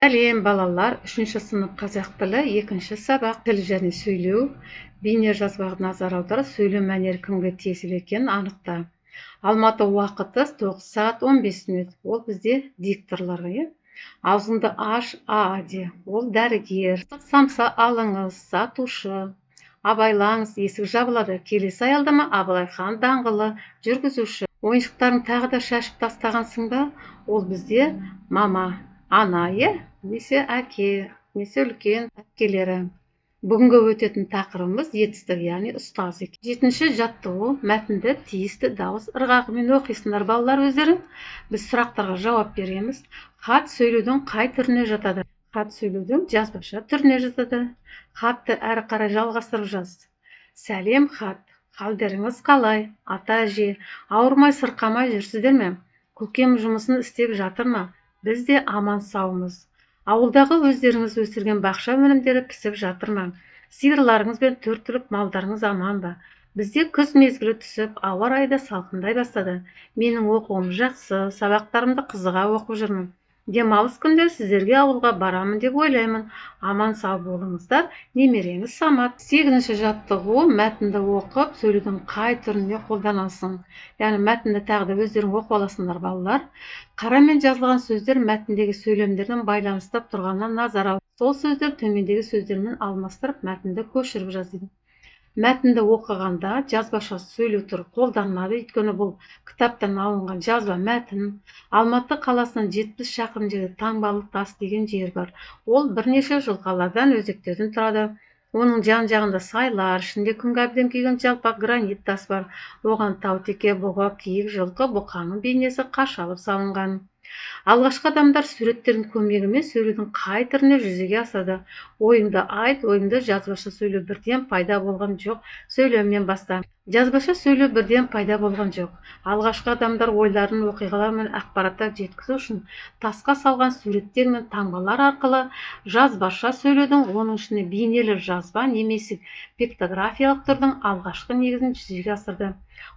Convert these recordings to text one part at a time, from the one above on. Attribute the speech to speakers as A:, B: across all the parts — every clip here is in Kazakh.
A: Сәлем балалар, 3 сынып қазақ тілі 2 сабақ тіл және сөйлеу. Бейне жазбаға назар аударып, сөйлеу мәнері кімге тиесілі екенін анықта. Алматы уақыты 9 сағат 15 минут. Ол бізде дикторларға, иә? Аузыңды аш, де. Ол дәрігер. Самса алыңыз, сатушы. Абайлаңыз, есік жабылады. Келесі аялдама Абылай хан даңғылы, жүргізуші. Ойыншықтарын тағы да шашып тастағансың ба? Ол бізде мама, ана, иә? Немесе әке, немесе үлкен әпкелері. Бүгінгі өтетін тақырыбымыз етістік, яғни ұстаз екен. 7-ші жаттығу, мәтінді тиісті дауыс ырғағымен оқисыңдар балалар өздерің. Біз сұрақтарға жауап береміз. Хат сөйлеудің қай түріне жатады? Хат сөйлеудің жазбаша түріне жатады. Хатты әрі қарай жалғастырып жаз. Сәлем хат. Қалдеріңіз қалай? Ата әже, ауырмай сырқамай жүрсіздер ме? Көкем жұмысын істеп жатыр ма? Біз де аман саумыз. Ауылдағы өздеріңіз өсірген бақша өнімдері пісіп жатыр ма? Сиырларыңыз бен 4 түлік малдарыңыз аман ба? Бізде күз мезгілі түсіп, ауа райы да салқындай бастады. Менің оқуым жақсы, сабақтарымды қызыға оқып жүрмін. Демалыс күндері сіздерге ауылға барамын деп ойлаймын. Аман сау болыңыздар. Немереңіз Самат. 8-ші жаттығу, мәтінді оқып, сөйлеудің қай түріне қолданасың? Яғни мәтінді тағы да өздерің оқып аласыңдар балалар. Қарамен жазылған сөздер мәтіндегі сөйлемдердің байланыстап тұрғанына назар аудар. Сол сөздер төмендегі сөздермен алмастырып мәтінді көшіріп жаз дейді. Мәтінді оқығанда жазбаша сөйлеу түрі қолданылады, өйткені бұл кітаптан алынған жазба мәтін. Алматы қаласынан 70 шақырым жерде Таңбалы тас деген жер бар. Ол бірнеше жылқалардан, өзектерден тұрады. Оның жан-жағында сайлар, ішінде күнге әбден күйген жалпақ гранит тас бар. Оған таутеке, бұғы, киік, жылқы, бұқаның бейнесі қашалып салынған. Алғашқы адамдар суреттердің көмегімен сөйлеудің қай түріне жүзеге асады? Ойыңды айт, ойыңды жазбаша сөйлеу бірден пайда болған жоқ. Сөйлеумен баста. Жазбаша сөйлеу бірден пайда болған жоқ. Алғашқы адамдар ойларын, оқиғалар мен ақпараттар жеткізу үшін тасқа салған суреттер мен таңбалар арқылы жазбаша сөйлеудің, оның ішіне бейнелі жазба немесе пиктографиялық түрдің алғашқы негізін жүзеге асырды.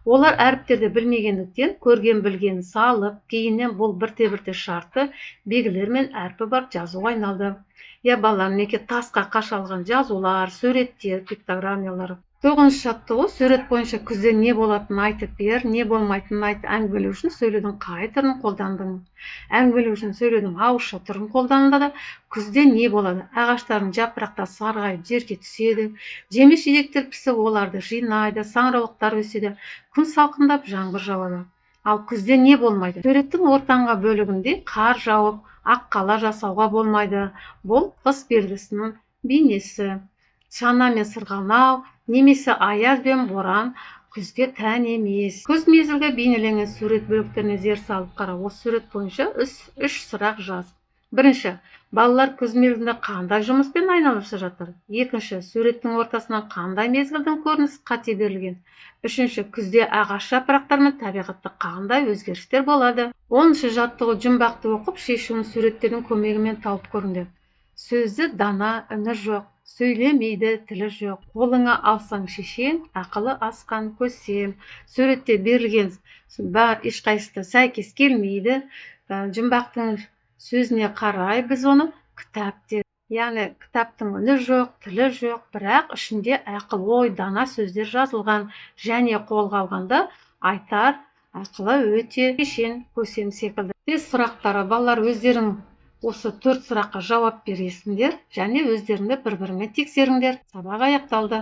A: Олар әріптерді білмегендіктен, көрген білген салып, кейіннен бұл бірте-бірте шарты, белгілер мен әрпі бар жазуға айналды. Я балалар, мінекей тасқа қашалған жазулар, суреттер, пиктограммалар. 9-шы жаттығу, сурет бойынша күзде не болатынын айтып бер, не болмайтынын айт. Әңгімелеу үшін сөйлеудің қай түрін қолдандың? Әңгімелеу үшін сөйлеудің ауызша түрін қолданылады. Күзде не болады? Ағаштардың жапырақтары сарғайып, жерге түседі. Жеміс жидектер пісіп, оларды жинайды, саңырауықтар өседі. Күн салқындап, жаңбыр жауады. Ал күзде не болмайды? Суреттің ортаңғы бөлігінде қар жауып, ақ қала жасауға болмайды. Бұл қыс белгісінің бейнесі. Шана мен сырғанау, немесе аяз бен боран күзге тән емес. Күз мезгілге бейнеленген сурет бөліктеріне зер салып қара. Осы сурет бойынша 3 сұрақ жаз. Бірінші, балалар күз мезгілінде қандай жұмыспен айналысып жатыр? Екінші, суреттің ортасынан қандай мезгілдің көрінісі қате берілген? Үшінші, күзде ағаш жапырақтар мен табиғатта қандай өзгерістер болады? 10-шы жаттығу, жұмбақты оқып, шешуін суреттердің көмегімен тауып көріңдер. Сөзі дана, үні жоқ, сөйлемейді, тілі жоқ. Қолыңа алсаң шешен, ақылы асқан көсем. Суретте берілген бар ешқайсысы сәйкес келмейді. Жұмбақтың сөзіне қарай біз оны кітап дедік. Яғни кітаптың үні жоқ, тілі жоқ, бірақ ішінде ақыл ой, дана сөздер жазылған. Және қолға алғанда айтар ақылы өте шешен, көсем секілді. Тест сұрақтары, балалар өздерің осы 4 сұраққа жауап бересіңдер, және өздеріңді бір-бірімен тексеріңдер. Сабақ аяқталды.